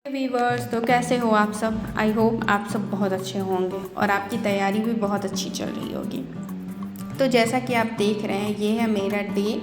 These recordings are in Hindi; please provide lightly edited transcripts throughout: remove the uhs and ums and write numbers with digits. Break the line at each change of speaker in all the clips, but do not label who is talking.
वीवर्स, तो कैसे हो आप सब। आई होप आप सब बहुत अच्छे होंगे और आपकी तैयारी भी बहुत अच्छी चल रही होगी। तो जैसा कि आप देख रहे हैं, ये है मेरा डे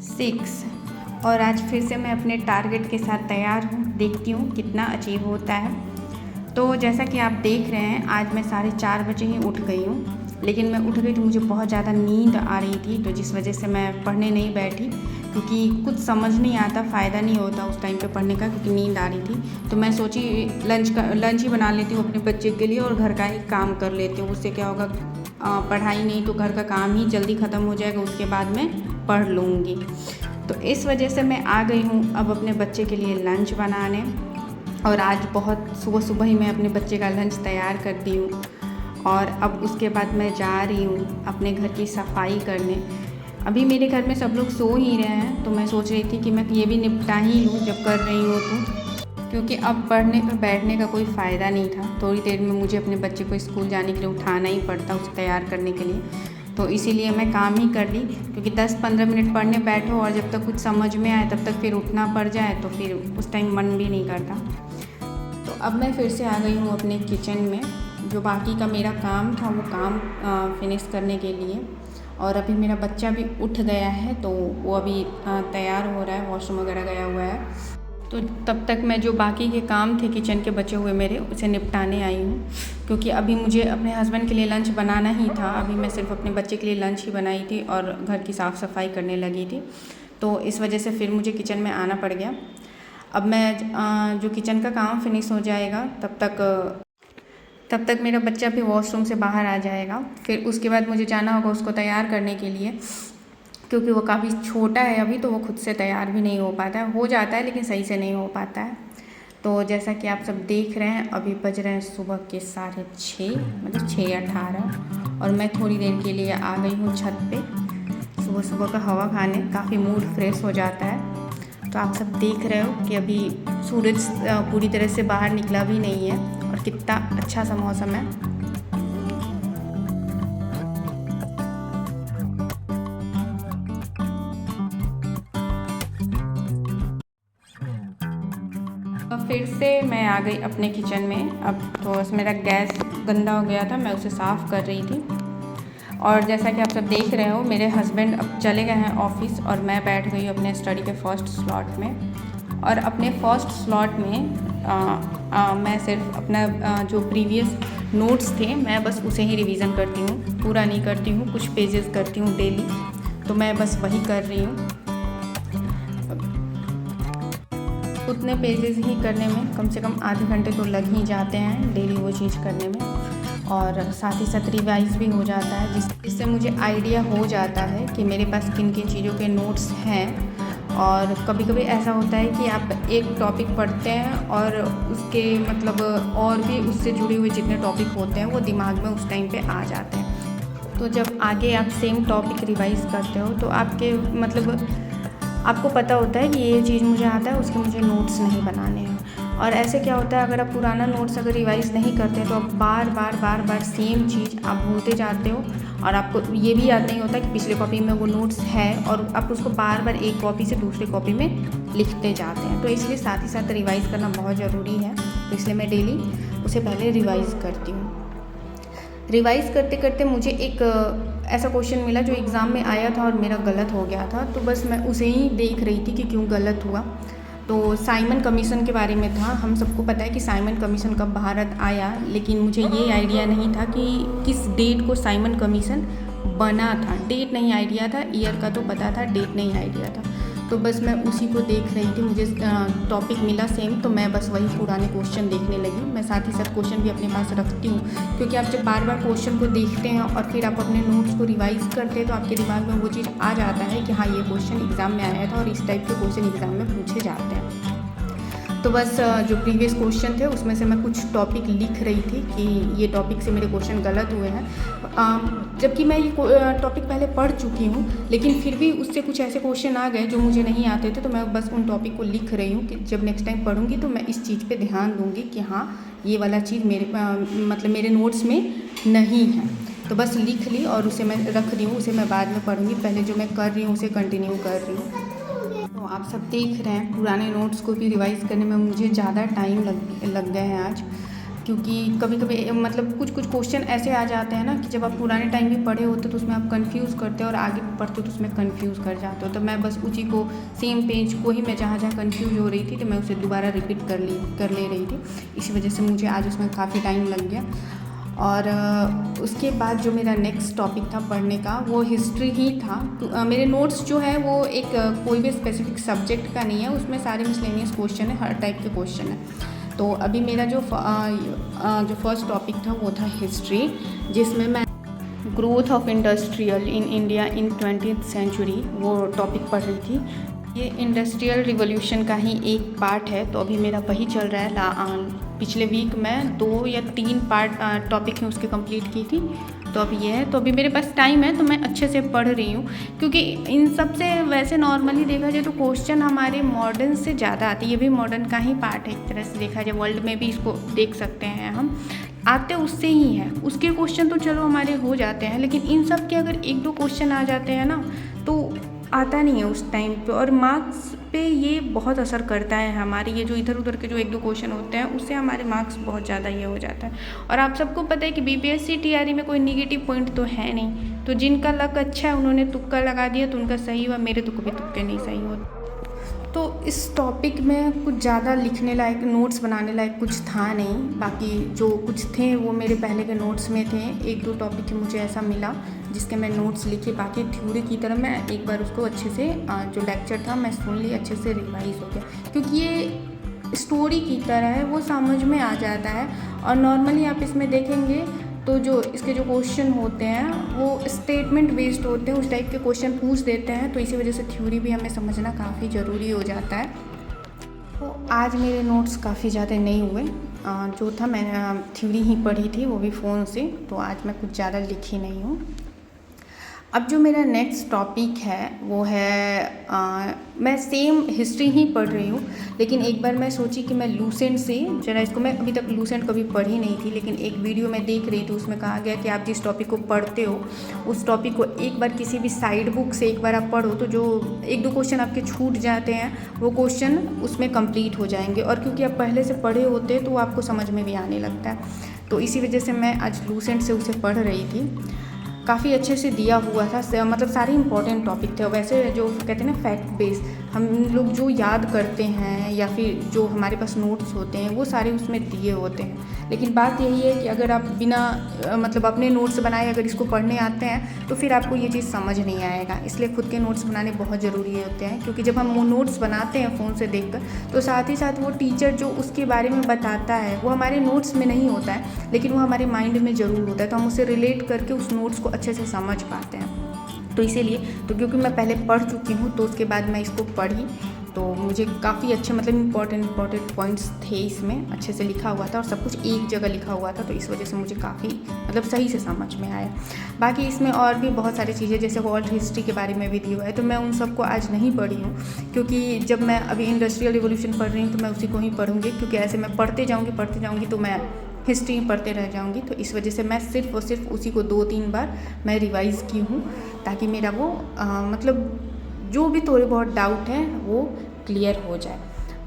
6 और आज फिर से मैं अपने टारगेट के साथ तैयार हूँ। देखती हूँ कितना अचीव होता है। तो जैसा कि आप देख रहे हैं, आज मैं 4:30 बजे ही उठ गई हूँ, लेकिन मैं उठ गई तो मुझे बहुत ज़्यादा नींद आ रही थी, तो जिस वजह से मैं पढ़ने नहीं बैठी, क्योंकि कुछ समझ नहीं आता, फ़ायदा नहीं होता उस टाइम पे पढ़ने का, क्योंकि नींद आ रही थी। तो मैं सोची लंच ही बना लेती हूँ अपने बच्चे के लिए और घर का ही काम कर लेती हूँ। उससे क्या होगा, पढ़ाई नहीं तो घर का काम ही जल्दी ख़त्म हो जाएगा, उसके बाद मैं पढ़ लूँगी। तो इस वजह से मैं आ गई हूँ अब अपने बच्चे के लिए लंच बनाने। और आज बहुत सुबह सुबह ही मैं अपने बच्चे का लंच तैयार कर दी हूँ और अब उसके बाद मैं जा रही हूँ अपने घर की सफाई करने। अभी मेरे घर में सब लोग सो ही रहे हैं, तो मैं सोच रही थी कि मैं ये भी निपटा ही लूँ जब कर रही हूँ तो, क्योंकि अब पढ़ने पर बैठने का कोई फ़ायदा नहीं था। थोड़ी देर में मुझे अपने बच्चे को स्कूल जाने के लिए उठाना ही पड़ता, उसे तैयार करने के लिए। तो इसीलिए मैं काम ही कर ली, क्योंकि 10-15 मिनट पढ़ने बैठो और जब तक कुछ समझ में आए तब तक फिर उठना पड़ जाए, तो फिर उस टाइम मन भी नहीं करता। तो अब मैं फिर से आ गई हूँ अपने किचन में। जो बाकी का मेरा काम था वो काम फिनिश करने के लिए। और अभी मेरा बच्चा भी उठ गया है, तो वो अभी तैयार हो रहा है, वॉशरूम वगैरह गया हुआ है। तो तब तक मैं जो बाकी के काम थे किचन के बचे हुए मेरे, उसे निपटाने आई हूँ, क्योंकि अभी मुझे अपने हस्बैंड के लिए लंच बनाना ही था। अभी मैं सिर्फ अपने बच्चे के लिए लंच ही बनाई थी और घर की साफ़ सफाई करने लगी थी, तो इस वजह से फिर मुझे किचन में आना पड़ गया। अब मैं जो किचन का काम फिनिश हो जाएगा तब तक मेरा बच्चा भी वॉशरूम से बाहर आ जाएगा। फिर उसके बाद मुझे जाना होगा उसको तैयार करने के लिए, क्योंकि वो काफ़ी छोटा है अभी, तो वो खुद से तैयार भी नहीं हो पाता है। हो जाता है लेकिन सही से नहीं हो पाता है। तो जैसा कि आप सब देख रहे हैं, अभी बज रहे हैं सुबह के 6:30, मतलब 6:18, और मैं थोड़ी देर के लिए आ गई हूँ छत पे सुबह सुबह का हवा खाने। काफ़ी मूड फ्रेश हो जाता है। तो आप सब देख रहे हो कि अभी सूरज पूरी तरह से बाहर निकला भी नहीं है और कितना अच्छा सा मौसम है। तो फिर से मैं आ गई अपने किचन में। अब तो मेरा गैस गंदा हो गया था, मैं उसे साफ़ कर रही थी। और जैसा कि आप सब देख रहे हो, मेरे हस्बैंड अब चले गए हैं ऑफिस और मैं बैठ गई अपने स्टडी के फर्स्ट स्लॉट में। और अपने फर्स्ट स्लॉट में मैं सिर्फ अपना जो प्रीवियस नोट्स थे, मैं बस उसे ही रिवीज़न करती हूँ, पूरा नहीं करती हूँ। कुछ पेजेस करती हूँ डेली, तो मैं बस वही कर रही हूँ। उतने पेजेस ही करने में कम से कम आधे घंटे तो लग ही जाते हैं डेली वो चीज़ करने में, और साथ ही साथ रिवाइज भी हो जाता है, जिससे मुझे आइडिया हो जाता है कि मेरे पास किन किन चीज़ों के नोट्स हैं। और कभी कभी ऐसा होता है कि आप एक टॉपिक पढ़ते हैं और उसके मतलब और भी उससे जुड़े हुए जितने टॉपिक होते हैं वो दिमाग में उस टाइम पे आ जाते हैं। तो जब आगे आप सेम टॉपिक रिवाइज करते हो तो आपके मतलब आपको पता होता है कि ये चीज़ मुझे आता है, उसके मुझे नोट्स नहीं बनाने हैं। और ऐसे क्या होता है, अगर आप पुराना नोट्स अगर रिवाइज़ नहीं करते तो आप बार बार सेम चीज़ आप भूलते जाते हो, और आपको ये भी याद नहीं होता कि पिछले कॉपी में वो नोट्स है, और आप उसको बार बार एक कॉपी से दूसरी कॉपी में लिखते जाते हैं। तो इसलिए साथ ही साथ रिवाइज़ करना बहुत ज़रूरी है, तो इसलिए मैं डेली उसे पहले रिवाइज़ करती हूँ। रिवाइज़ करते करते मुझे एक ऐसा क्वेश्चन मिला जो एग्ज़ाम में आया था और मेरा गलत हो गया था, तो बस मैं उसे ही देख रही थी कि क्यों गलत हुआ। तो साइमन कमीशन के बारे में था। हम सबको पता है कि साइमन कमीशन कब भारत आया, लेकिन मुझे ये आइडिया नहीं था कि किस डेट को साइमन कमीशन बना था। डेट नहीं आइडिया था, ईयर का तो पता था, डेट नहीं आइडिया था। तो बस मैं उसी को देख रही थी। मुझे टॉपिक मिला सेम, तो मैं बस वही पुराने क्वेश्चन देखने लगी। मैं साथ ही साथ क्वेश्चन भी अपने पास रखती हूँ, क्योंकि आप जब बार बार क्वेश्चन को देखते हैं और फिर आप अपने नोट्स को रिवाइज़ करते हैं तो आपके दिमाग में वो चीज़ आ जाता है कि हाँ, ये क्वेश्चन एग्ज़ाम में आया था और इस टाइप के क्वेश्चन एग्ज़ाम में पूछे जाते हैं। तो बस जो प्रीवियस क्वेश्चन थे उसमें से मैं कुछ टॉपिक लिख रही थी कि ये टॉपिक से मेरे क्वेश्चन गलत हुए हैं, जबकि मैं ये टॉपिक पहले पढ़ चुकी हूँ, लेकिन फिर भी उससे कुछ ऐसे क्वेश्चन आ गए जो मुझे नहीं आते थे। तो मैं बस उन टॉपिक को लिख रही हूँ कि जब नेक्स्ट टाइम पढ़ूँगी तो मैं इस चीज़ पे ध्यान दूँगी कि हाँ, ये वाला चीज़ मेरे मतलब मेरे नोट्स में नहीं है। तो बस लिख ली और उसे मैं रख रही हूँ, उसे मैं बाद में पढ़ूँगी। पहले जो मैं कर रही हूँ उसे कंटिन्यू कर रही हूँ। तो आप सब देख रहे हैं पुराने नोट्स को भी रिवाइज़ करने में मुझे ज़्यादा टाइम लग गए हैं आज, क्योंकि कभी कभी मतलब कुछ कुछ क्वेश्चन ऐसे आ जाते हैं ना कि जब आप पुराने टाइम में पढ़े होते तो उसमें आप कंफ्यूज करते हो और आगे पढ़ते हो तो उसमें कंफ्यूज कर जाते हो। तो मैं बस उसी को सेम पेज को ही मैं जहाँ जहाँ कंफ्यूज हो रही थी तो मैं उसे दोबारा रिपीट कर ले रही थी। इसी वजह से मुझे आज उसमें काफ़ी टाइम लग गया। और उसके बाद जो मेरा नेक्स्ट टॉपिक था पढ़ने का वो हिस्ट्री ही था। तो मेरे नोट्स जो है वो एक कोई भी स्पेसिफिक सब्जेक्ट का नहीं है, उसमें सारे मिसलेनियस क्वेश्चन है, हर टाइप के क्वेश्चन है। तो अभी मेरा जो फर्स्ट टॉपिक था वो था हिस्ट्री, जिसमें मैं growth of industrial in India in 20th century वो टॉपिक पढ़ रही थी। ये इंडस्ट्रियल रिवॉल्यूशन का ही एक पार्ट है, तो अभी मेरा वही चल रहा है। पिछले वीक मैं 2 या 3 पार्ट टॉपिक हैं उसके कंप्लीट की थी, तो अभी ये है। तो अभी मेरे पास टाइम है तो मैं अच्छे से पढ़ रही हूँ, क्योंकि इन सब से वैसे नॉर्मली देखा जाए तो क्वेश्चन हमारे मॉडर्न से ज़्यादा आते हैं। ये भी मॉडर्न का ही पार्ट है एक तरह से देखा जाए, वर्ल्ड में भी इसको देख सकते हैं हम, आते उससे ही है। उसके क्वेश्चन तो चलो हमारे हो जाते हैं, लेकिन इन सब के अगर 1-2 क्वेश्चन आ जाते हैं ना तो आता नहीं है उस टाइम पे, और मार्क्स पे ये बहुत असर करता है। हमारे ये जो इधर उधर के जो 1-2 क्वेश्चन होते हैं उससे हमारे मार्क्स बहुत ज़्यादा ये हो जाता है। और आप सबको पता है कि बीपीएससी टीआरई में कोई निगेटिव पॉइंट तो है नहीं, तो जिनका लक अच्छा है उन्होंने तुक्का लगा दिया तो उनका सही हुआ, मेरे तो कभी तुक्के नहीं सही होते। तो इस टॉपिक में कुछ ज़्यादा लिखने लायक, नोट्स बनाने लायक कुछ था नहीं। बाकी जो कुछ थे वो मेरे पहले के नोट्स में थे। 1-2 टॉपिक मुझे ऐसा मिला जिसके मैं नोट्स लिखे, बाकी थ्योरी की तरह मैं एक बार उसको अच्छे से जो लेक्चर था मैं सुन ली, अच्छे से रिवाइज हो गया, क्योंकि ये स्टोरी की तरह है, वो समझ में आ जाता है। और नॉर्मली आप इसमें देखेंगे तो जो इसके जो क्वेश्चन होते हैं वो स्टेटमेंट बेस्ड होते हैं, उस टाइप के क्वेश्चन पूछ देते हैं, तो इसी वजह से थ्योरी भी हमें समझना काफ़ी ज़रूरी हो जाता है। तो आज मेरे नोट्स काफ़ी ज़्यादा नहीं हुए, जो था मैंने थ्योरी ही पढ़ी थी, वो भी फ़ोन से, तो आज मैं कुछ ज़्यादा लिखी नहीं हूँ। अब जो मेरा नेक्स्ट टॉपिक है वो है मैं सेम हिस्ट्री ही पढ़ रही हूँ, लेकिन एक बार मैं सोची कि मैं लूसेंट से जरा इसको, मैं अभी तक लूसेंट कभी पढ़ी नहीं थी, लेकिन एक वीडियो में देख रही थी उसमें कहा गया कि आप जिस टॉपिक को पढ़ते हो उस टॉपिक को एक बार किसी भी साइड बुक से एक बार आप पढ़ो तो जो 1-2 क्वेश्चन आपके छूट जाते हैं वो क्वेश्चन उसमें कंप्लीट हो जाएंगे, और क्योंकि आप पहले से पढ़े होते हैं तो वो आपको समझ में भी आने लगता है। तो इसी वजह से मैं आज लूसेंट से उसे पढ़ रही थी। काफ़ी अच्छे से दिया हुआ था, मतलब सारे इंपॉर्टेंट टॉपिक थे। वैसे जो कहते हैं ना फैक्ट बेस, हम लोग जो याद करते हैं या फिर जो हमारे पास नोट्स होते हैं वो सारे उसमें दिए होते हैं, लेकिन बात यही है कि अगर आप बिना मतलब अपने नोट्स बनाए अगर इसको पढ़ने आते हैं तो फिर आपको ये चीज़ समझ नहीं आएगा। इसलिए खुद के नोट्स बनाने बहुत ज़रूरी होते हैं, क्योंकि जब हम वो नोट्स बनाते हैं फ़ोन से देखकर तो साथ ही साथ वो टीचर जो उसके बारे में बताता है वो हमारे नोट्स में नहीं होता है, लेकिन वो हमारे माइंड में ज़रूर होता है, तो हम उसे रिलेट करके उस नोट्स को अच्छे से समझ पाते हैं। तो इसीलिए तो क्योंकि मैं पहले पढ़ चुकी हूँ तो उसके बाद मैं इसको पढ़ी, तो मुझे काफ़ी अच्छे मतलब इम्पॉर्टेंट पॉइंट्स थे इसमें, अच्छे से लिखा हुआ था और सब कुछ एक जगह लिखा हुआ था, तो इस वजह से मुझे काफ़ी मतलब सही से समझ में आया। बाकी इसमें और भी बहुत सारी चीज़ें जैसे वर्ल्ड हिस्ट्री के बारे में भी दिया हुआ है, तो मैं उन सबको आज नहीं पढ़ी हूँ, क्योंकि जब मैं अभी इंडस्ट्रियल रिवॉल्यूशन पढ़ रही हूँ तो मैं उसी को ही पढ़ूँगी, क्योंकि ऐसे मैं पढ़ते जाऊँगी तो मैं हिस्ट्री पढ़ते रह जाऊँगी। तो इस वजह से मैं सिर्फ और सिर्फ उसी को 2-3 बार मैं रिवाइज़ की हूँ, ताकि मेरा वो मतलब जो भी थोड़े बहुत डाउट हैं वो क्लियर हो जाए।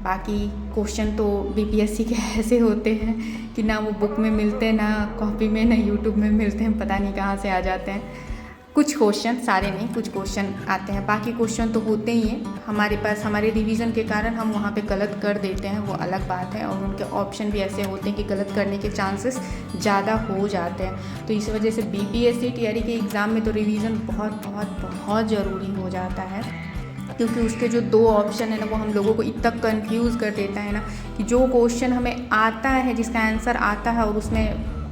बाकी क्वेश्चन तो बीपीएससी के ऐसे होते हैं कि ना वो बुक में मिलते हैं, ना कॉपी में, ना यूट्यूब में मिलते हैं, पता नहीं कहाँ से आ जाते हैं। कुछ क्वेश्चन, सारे नहीं, कुछ क्वेश्चन आते हैं, बाकी क्वेश्चन तो होते ही हैं हमारे पास। हमारे रिवीजन के कारण हम वहाँ पे गलत कर देते हैं, वो अलग बात है, और उनके ऑप्शन भी ऐसे होते हैं कि गलत करने के चांसेस ज़्यादा हो जाते हैं। तो इस वजह से बीपीएससी टीआरई के एग्ज़ाम में तो रिवीजन बहुत बहुत बहुत ज़रूरी हो जाता है, क्योंकि उसके जो 2 ऑप्शन है ना वो हम लोगों को इतना कंफ्यूज कर देता है ना कि जो क्वेश्चन हमें आता है, जिसका आंसर आता है, और उसमें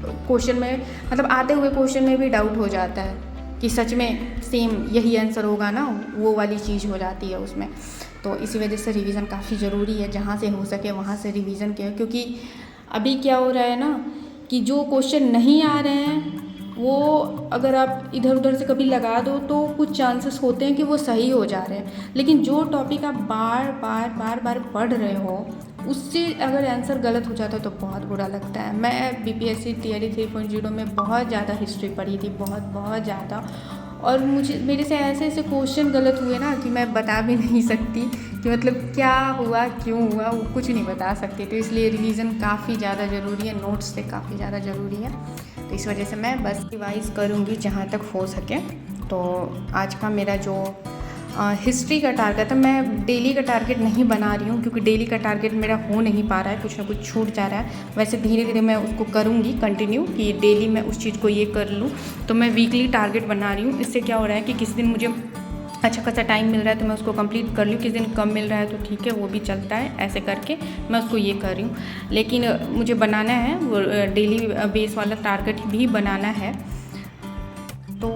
क्वेश्चन में मतलब आते हुए क्वेश्चन में भी डाउट हो जाता है कि सच में सेम यही आंसर होगा ना, वो वाली चीज़ हो जाती है उसमें। तो इसी वजह से रिवीजन काफ़ी ज़रूरी है, जहाँ से हो सके वहाँ से रिवीजन किया, क्योंकि अभी क्या हो रहा है ना कि जो क्वेश्चन नहीं आ रहे हैं वो अगर आप इधर उधर से कभी लगा दो तो कुछ चांसेस होते हैं कि वो सही हो जा रहे हैं, लेकिन जो टॉपिक आप बार बार पढ़ रहे हो उससे अगर आंसर गलत हो जाता है तो बहुत बुरा लगता है। मैं बीपीएससी टीआरई 3.0 में बहुत ज़्यादा हिस्ट्री पढ़ी थी, बहुत ज़्यादा, और मेरे से ऐसे क्वेश्चन गलत हुए ना कि मैं बता भी नहीं सकती कि मतलब क्या हुआ क्यों हुआ वो कुछ नहीं बता सकती। तो इसलिए रिवीजन काफ़ी ज़्यादा ज़रूरी है, नोट्स से काफ़ी ज़्यादा ज़रूरी है। तो इस वजह से मैं बस रिवाइज़ करूँगी जहाँ तक हो सके। तो आज का मेरा जो हिस्ट्री का टारगेट है, मैं डेली का टारगेट नहीं बना रही हूँ क्योंकि डेली का टारगेट मेरा हो नहीं पा रहा है, कुछ ना कुछ छूट जा रहा है। वैसे धीरे धीरे मैं उसको करूँगी कंटिन्यू कि डेली मैं उस चीज़ को ये कर लूँ। तो मैं वीकली टारगेट बना रही हूँ। इससे क्या हो रहा है कि किसी दिन मुझे अच्छा खासा टाइम मिल रहा है तो मैं उसको कंप्लीट कर लूँ, किसी दिन कम मिल रहा है तो ठीक है वो भी चलता है, ऐसे करके मैं उसको ये कर रही हूँ। लेकिन मुझे बनाना है वो डेली बेस वाला टारगेट भी बनाना है। तो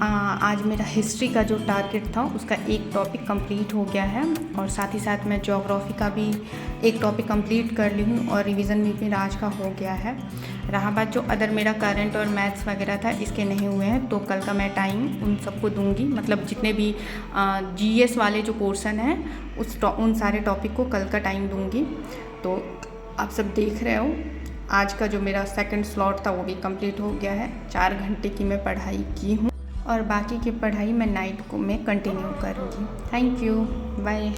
आज मेरा हिस्ट्री का जो टारगेट था उसका एक टॉपिक कंप्लीट हो गया है और साथ ही साथ मैं ज्योग्राफी का भी एक टॉपिक कंप्लीट कर ली हूँ और रिवीजन भी मेरा आज का हो गया है। रहा बात जो अदर मेरा करंट और मैथ्स वगैरह था इसके नहीं हुए हैं, तो कल का मैं टाइम उन सबको दूंगी। मतलब जितने भी जीएस वाले जो पोर्शन हैं उन सारे टॉपिक को कल का टाइम दूंगी। तो आप सब देख रहे हो आज का जो मेरा सेकंड स्लॉट था वो भी कंप्लीट हो गया है। 4 घंटे की मैं पढ़ाई की हूँ और बाकी की पढ़ाई मैं नाइट को मैं कंटिन्यू करूँगी। Thank you, bye.